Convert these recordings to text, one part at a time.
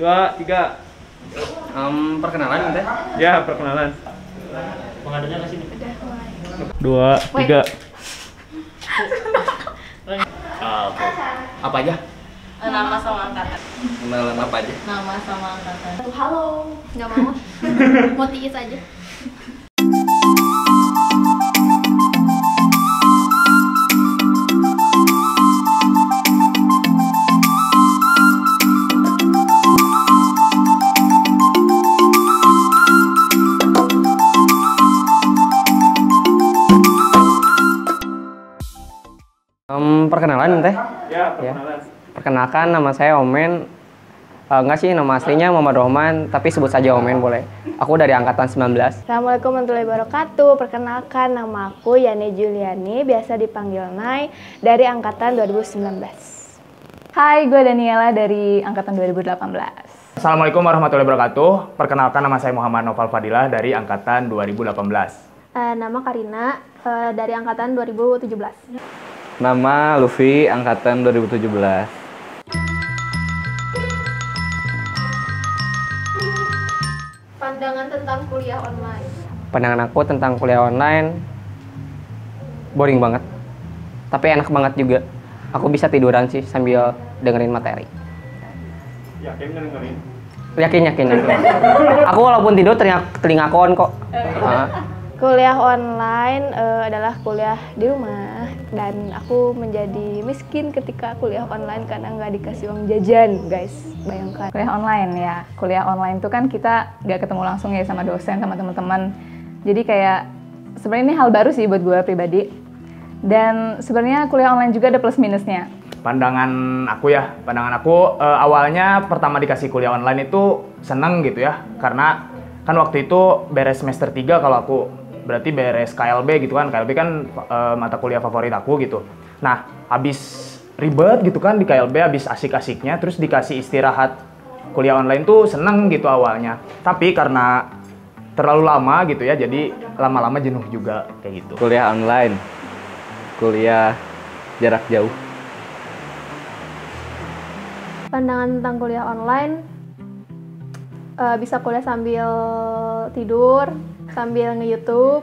2, 3. Perkenalan teh? Ya, perkenalan. Pengadunya ke sini. 2, 3. Oke. Apa aja? Nama sama angkatan. Kenalan apa aja? Nama sama angkatan. Halo, nggak mau. Mau tiis aja. Perkenalan teh? Ya, perkenalan. Perkenalkan, nama saya Omen. Enggak sih, nama aslinya Muhammad Rohman, tapi sebut saja Omen boleh. Aku dari angkatan 19. Assalamualaikum warahmatullahi wabarakatuh. Perkenalkan, nama aku Yani Juliani, biasa dipanggil Nay, dari angkatan 2019. Hai, gue Daniela dari angkatan 2018. Assalamualaikum warahmatullahi wabarakatuh. Perkenalkan, nama saya Muhammad Noval Fadilah dari angkatan 2018. Nama Karina, dari angkatan 2017. Nama Luffy, angkatan 2017. Pandangan tentang kuliah online. Pandangan aku tentang kuliah online, boring banget. Tapi enak banget juga. Aku bisa tiduran sih sambil dengerin materi. Yakin dengerin? Yakin. Aku walaupun tidur telingaku on kok. Kuliah online adalah kuliah di rumah, dan aku menjadi miskin ketika kuliah online karena nggak dikasih uang jajan, guys. Bayangkan. Kuliah online ya. Kuliah online itu kan kita nggak ketemu langsung ya sama dosen, sama teman-teman. Jadi kayak sebenarnya ini hal baru sih buat gue pribadi. Dan sebenarnya kuliah online juga ada plus minusnya. Pandangan aku awalnya pertama dikasih kuliah online itu seneng gitu ya. Karena kan waktu itu beres semester 3 kalau aku. Berarti beres KLB gitu kan. KLB kan mata kuliah favorit aku gitu. Nah, habis ribet gitu kan di KLB, habis asik-asiknya, terus dikasih istirahat kuliah online tuh seneng gitu awalnya. Tapi karena terlalu lama gitu ya, jadi lama-lama jenuh juga kayak gitu. Kuliah online, kuliah jarak jauh. Pandangan tentang kuliah online, bisa kuliah sambil tidur, sambil nge-YouTube,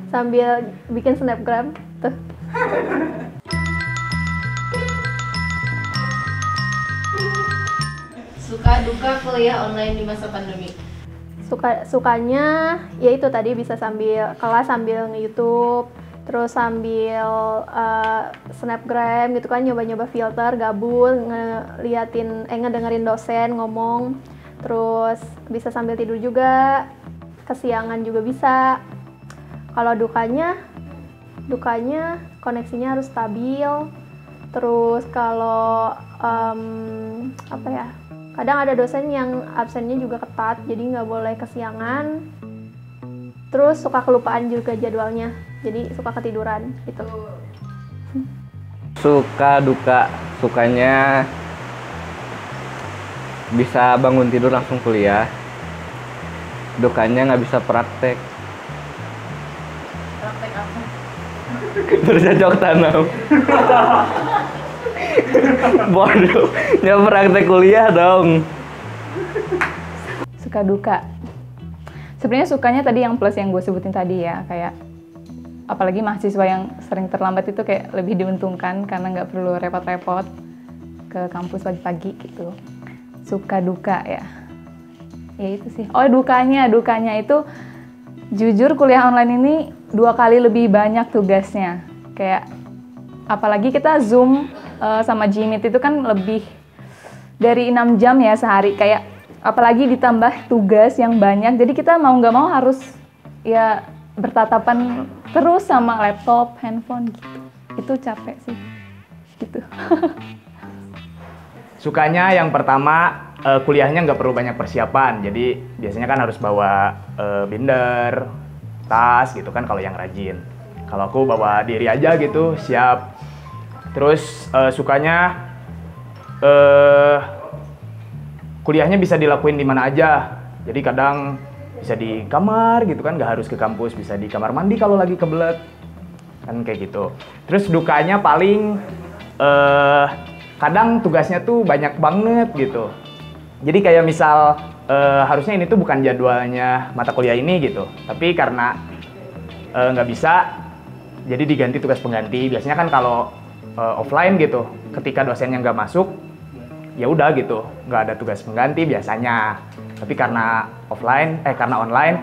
sambil bikin snapgram tuh. Suka duka kuliah online di masa pandemi. Sukanya ya itu tadi, bisa sambil kelas sambil nge-YouTube, terus sambil snapgram gitu kan, nyoba-nyoba filter, gabung, ngedengerin dosen ngomong. Terus bisa sambil tidur juga, kesiangan juga bisa. Kalau dukanya koneksinya harus stabil. Terus kalau kadang ada dosen yang absennya juga ketat, jadi nggak boleh kesiangan. Terus suka kelupaan juga jadwalnya, jadi suka ketiduran gitu. Suka duka, sukanya bisa bangun tidur langsung kuliah. Dukanya nggak bisa praktek. Praktek apa? Bercocok tanam. Bodoh, nggak praktek kuliah dong. Suka duka. Sebenarnya sukanya tadi yang plus yang gue sebutin tadi ya, kayak apalagi mahasiswa yang sering terlambat itu kayak lebih diuntungkan karena nggak perlu repot-repot ke kampus pagi-pagi gitu. Suka duka ya itu sih. Oh, dukanya itu jujur kuliah online ini 2 kali lebih banyak tugasnya. Kayak apalagi kita Zoom sama Gmeet itu kan lebih dari 6 jam ya sehari. Kayak apalagi ditambah tugas yang banyak, jadi kita mau nggak mau harus ya bertatapan terus sama laptop, handphone gitu. Itu capek sih gitu. Sukanya yang pertama, kuliahnya nggak perlu banyak persiapan. Jadi biasanya kan harus bawa binder, tas gitu kan kalau yang rajin. Kalau aku bawa diri aja gitu, siap. Terus sukanya kuliahnya bisa dilakuin di mana aja. Jadi kadang bisa di kamar gitu kan, nggak harus ke kampus, bisa di kamar mandi kalau lagi kebelet. Kan kayak gitu. Terus dukanya paling kadang tugasnya tuh banyak banget gitu. Jadi kayak misal harusnya ini tuh bukan jadwalnya mata kuliah ini gitu, tapi karena nggak bisa, jadi diganti tugas pengganti. Biasanya kan kalau offline gitu, ketika dosennya nggak masuk, ya udah gitu, nggak ada tugas pengganti biasanya. Tapi karena online,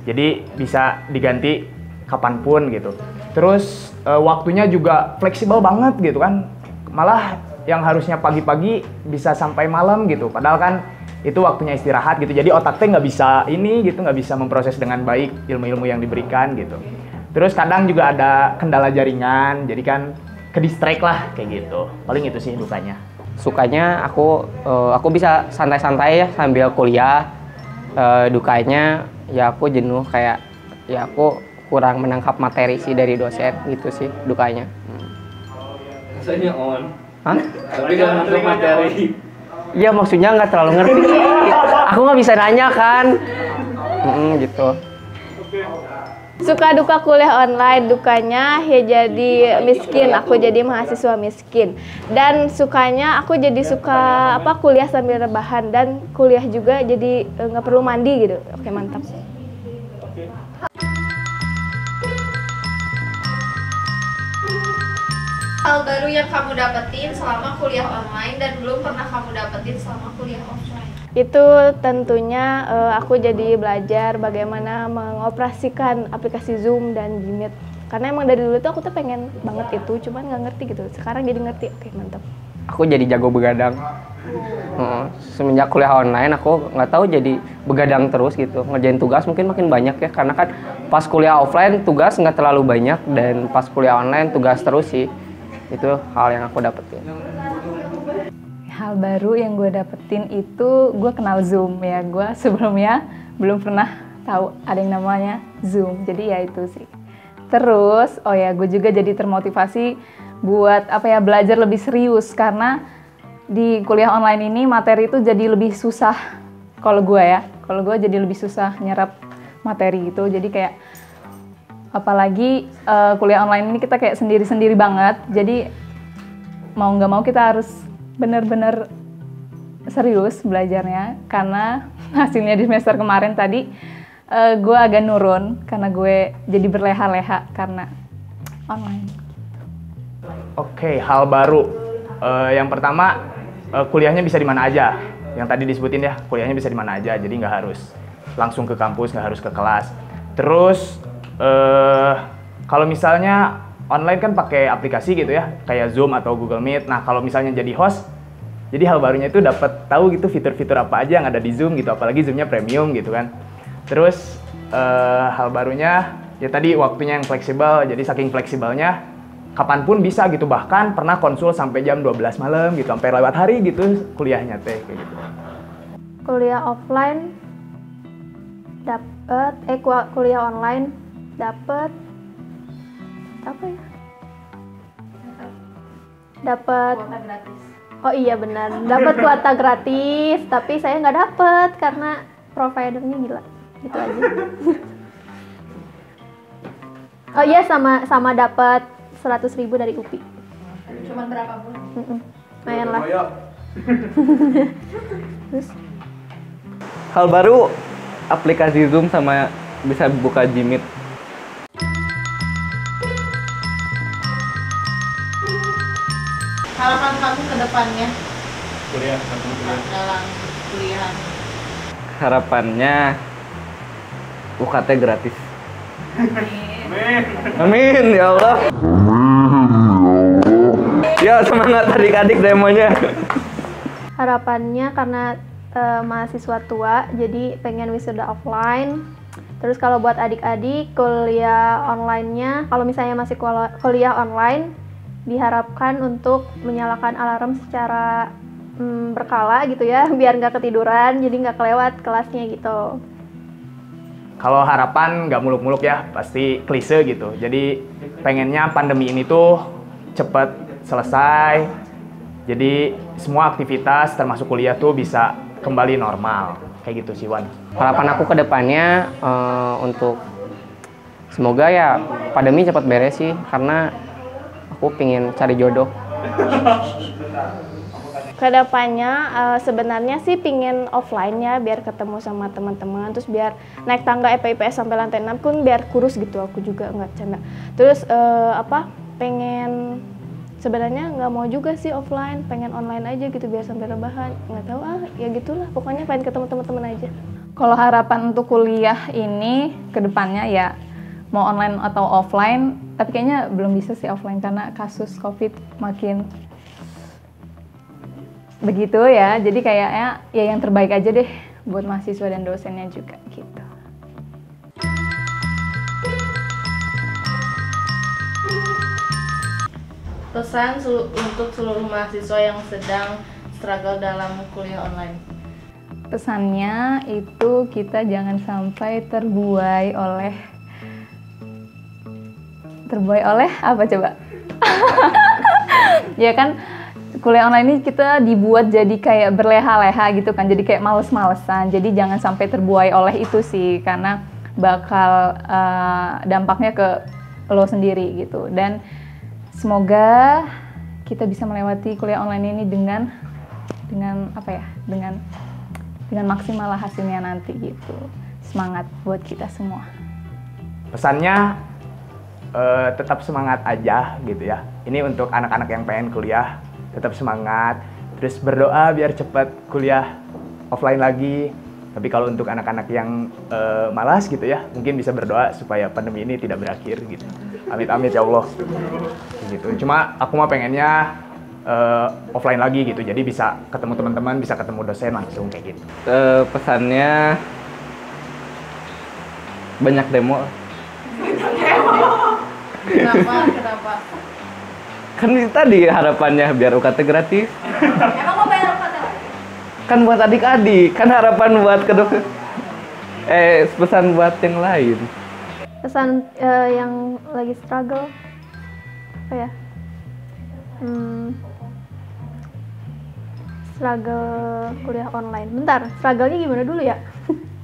jadi bisa diganti kapanpun gitu. Terus waktunya juga fleksibel banget gitu kan, malah yang harusnya pagi-pagi bisa sampai malam gitu, padahal kan itu waktunya istirahat gitu. Jadi otaknya nggak bisa nggak bisa memproses dengan baik ilmu-ilmu yang diberikan gitu. Terus kadang juga ada kendala jaringan, jadi kan ke distract lah kayak gitu. Paling itu sih dukanya. Sukanya aku bisa santai-santai ya sambil kuliah. Dukanya ya aku jenuh, kayak ya aku kurang menangkap materi sih dari dosen gitu sih dukanya. Rasanya on. Hah? Tapi kalau nangkep materi. Ya maksudnya nggak terlalu ngerti. Aku nggak bisa nanya kan. Gitu. Suka duka kuliah online, dukanya ya jadi miskin, aku jadi mahasiswa miskin. Dan sukanya aku jadi suka kuliah sambil rebahan, dan kuliah juga jadi nggak perlu mandi gitu. Oke, mantap. Hal baru yang kamu dapetin selama kuliah online dan belum pernah kamu dapetin selama kuliah offline. Itu tentunya aku jadi belajar bagaimana mengoperasikan aplikasi Zoom dan Gmeet. Karena emang dari dulu tuh aku tuh pengen banget itu, cuman nggak ngerti gitu. Sekarang jadi ngerti, oke mantap. Aku jadi jago begadang. Semenjak kuliah online aku nggak tahu jadi begadang terus gitu. Ngerjain tugas mungkin makin banyak ya, karena kan pas kuliah offline tugas nggak terlalu banyak, dan pas kuliah online tugas terus sih. Itu hal yang aku dapetin. Hal baru yang gue dapetin itu gue kenal Zoom ya. Gue sebelumnya belum pernah tahu ada yang namanya Zoom. Jadi ya itu sih. Terus, gue juga jadi termotivasi buat belajar lebih serius, karena di kuliah online ini materi itu jadi lebih susah. Kalau gue jadi lebih susah nyerap materi gitu. Jadi kayak apalagi kuliah online ini kita kayak sendiri-sendiri banget. Jadi mau nggak mau kita harus benar-benar serius belajarnya, karena hasilnya di semester kemarin tadi gue agak nurun karena gue jadi berleha-leha karena online. Oke, hal baru. Yang pertama, kuliahnya bisa di mana aja. Yang tadi disebutin ya, kuliahnya bisa di mana aja. Jadi nggak harus langsung ke kampus, nggak harus ke kelas. Terus, kalau misalnya online kan pakai aplikasi gitu ya, kayak Zoom atau Google Meet. Nah, kalau misalnya jadi host, jadi hal barunya itu dapat tahu gitu fitur-fitur apa aja yang ada di Zoom gitu, apalagi Zoom-nya premium gitu kan. Terus hal barunya ya tadi waktunya yang fleksibel, jadi saking fleksibelnya kapanpun bisa gitu, bahkan pernah konsul sampai jam 12 malam gitu, sampai lewat hari gitu kuliahnya kayak gitu. Kuliah offline dapet, kuliah online dapet apa ya? Dapat kuota gratis. Oh iya benar, dapat kuota gratis, tapi saya nggak dapet karena providernya gila. Gitu aja. Oh iya, sama dapat 100.000 dari UPI. Cuman berapa bulan? Lumayan lah. Terus Hal baru, aplikasi Zoom sama bisa buka Gmeet. Harapan kamu ke depannya Kuliah, dalam kuliah? Harapannya UKT gratis. Amin ya Allah. Ya semangat adik-adik demonya. harapannya karena mahasiswa tua, jadi pengen wisuda offline. Terus kalau buat adik-adik kuliah online-nya, kalau misalnya masih kuliah online, diharapkan untuk menyalakan alarm secara berkala gitu ya, biar nggak ketiduran, jadi nggak kelewat kelasnya gitu. Kalau harapan nggak muluk-muluk ya, pasti klise gitu. Jadi pengennya pandemi ini tuh cepet selesai. Jadi semua aktivitas termasuk kuliah tuh bisa kembali normal. Kayak gitu sih Wan. Harapan aku ke depannya untuk semoga ya pandemi cepat beres sih, karena aku pengen cari jodoh. Kedepannya sebenarnya sih pingin offline ya, biar ketemu sama teman-teman, terus biar naik tangga EPIPS sampai lantai 6 pun biar kurus gitu, aku juga nggak canda. Terus pengen sebenarnya nggak mau juga sih offline, pengen online aja gitu biar sampai rebahan, nggak tahu ya gitulah, pokoknya pengen ketemu teman-teman aja. Kalau harapan untuk kuliah ini ke depannya ya mau online atau offline, tapi kayaknya belum bisa sih offline karena kasus COVID makin begitu ya. Jadi kayaknya ya yang terbaik aja deh buat mahasiswa dan dosennya juga gitu. Pesan untuk seluruh mahasiswa yang sedang struggle dalam kuliah online. Pesannya itu kita jangan sampai terbuai oleh apa coba? Ya kan kuliah online ini kita dibuat jadi kayak berleha-leha gitu kan, jadi kayak males-malesan. Jadi jangan sampai terbuai oleh itu sih, karena bakal dampaknya ke lo sendiri gitu. Dan semoga kita bisa melewati kuliah online ini dengan apa ya? Dengan maksimal lah hasilnya nanti gitu. Semangat buat kita semua. Pesannya tetap semangat aja gitu ya. Ini untuk anak-anak yang pengen kuliah, tetap semangat. Terus berdoa biar cepat kuliah offline lagi. Tapi kalau untuk anak-anak yang malas gitu ya, mungkin bisa berdoa supaya pandemi ini tidak berakhir gitu. Amit-amit ya Allah. Gitu. Cuma aku mah pengennya offline lagi gitu. Jadi bisa ketemu teman-teman, bisa ketemu dosen langsung kayak gitu. Pesannya banyak demo. Kenapa? Kan itu tadi harapannya biar UKT gratis. Emang mau bayar UKT lagi? Kan buat adik-adik, kan harapan buat pesan buat yang lain. Pesan yang lagi struggle apa ya? Struggle kuliah online. Bentar, struggle-nya gimana dulu ya?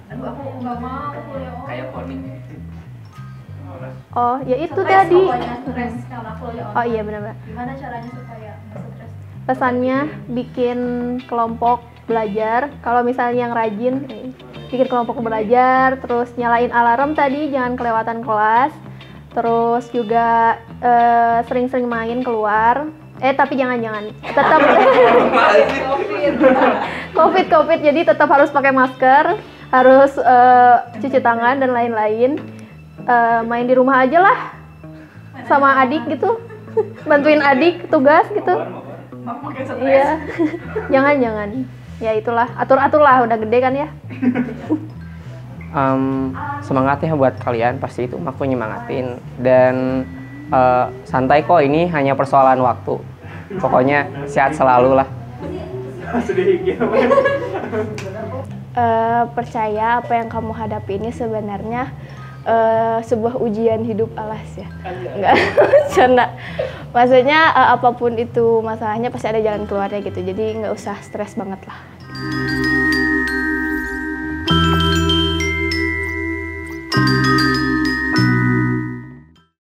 Aduh, aku nggak mau kuliah online. Kayak coding. Oh, ya itu Stres, tadi. pokoknya stres karena kuliah online. Oh iya benar-benar. Gimana caranya supaya nggak stres? Pesannya bikin kelompok belajar. Kalau misalnya yang rajin, bikin kelompok belajar, terus nyalain alarm tadi, jangan kelewatan kelas. Terus juga sering-sering main keluar. Tapi jangan tetap COVID, jadi tetap harus pakai masker, harus cuci tangan dan lain-lain. Main di rumah aja lah, sama adik gitu, bantuin adik tugas gitu. Iya, jangan. Ya itulah, atur lah, udah gede kan ya. Semangat ya buat kalian, pasti itu aku nyemangatin. Dan santai kok, ini hanya persoalan waktu. Pokoknya sehat selalu lah. Percaya apa yang kamu hadapi ini sebenarnya sebuah ujian hidup alas ya. Enggak, canda. Maksudnya apapun itu masalahnya pasti ada jalan keluarnya gitu. Jadi nggak usah stres banget lah.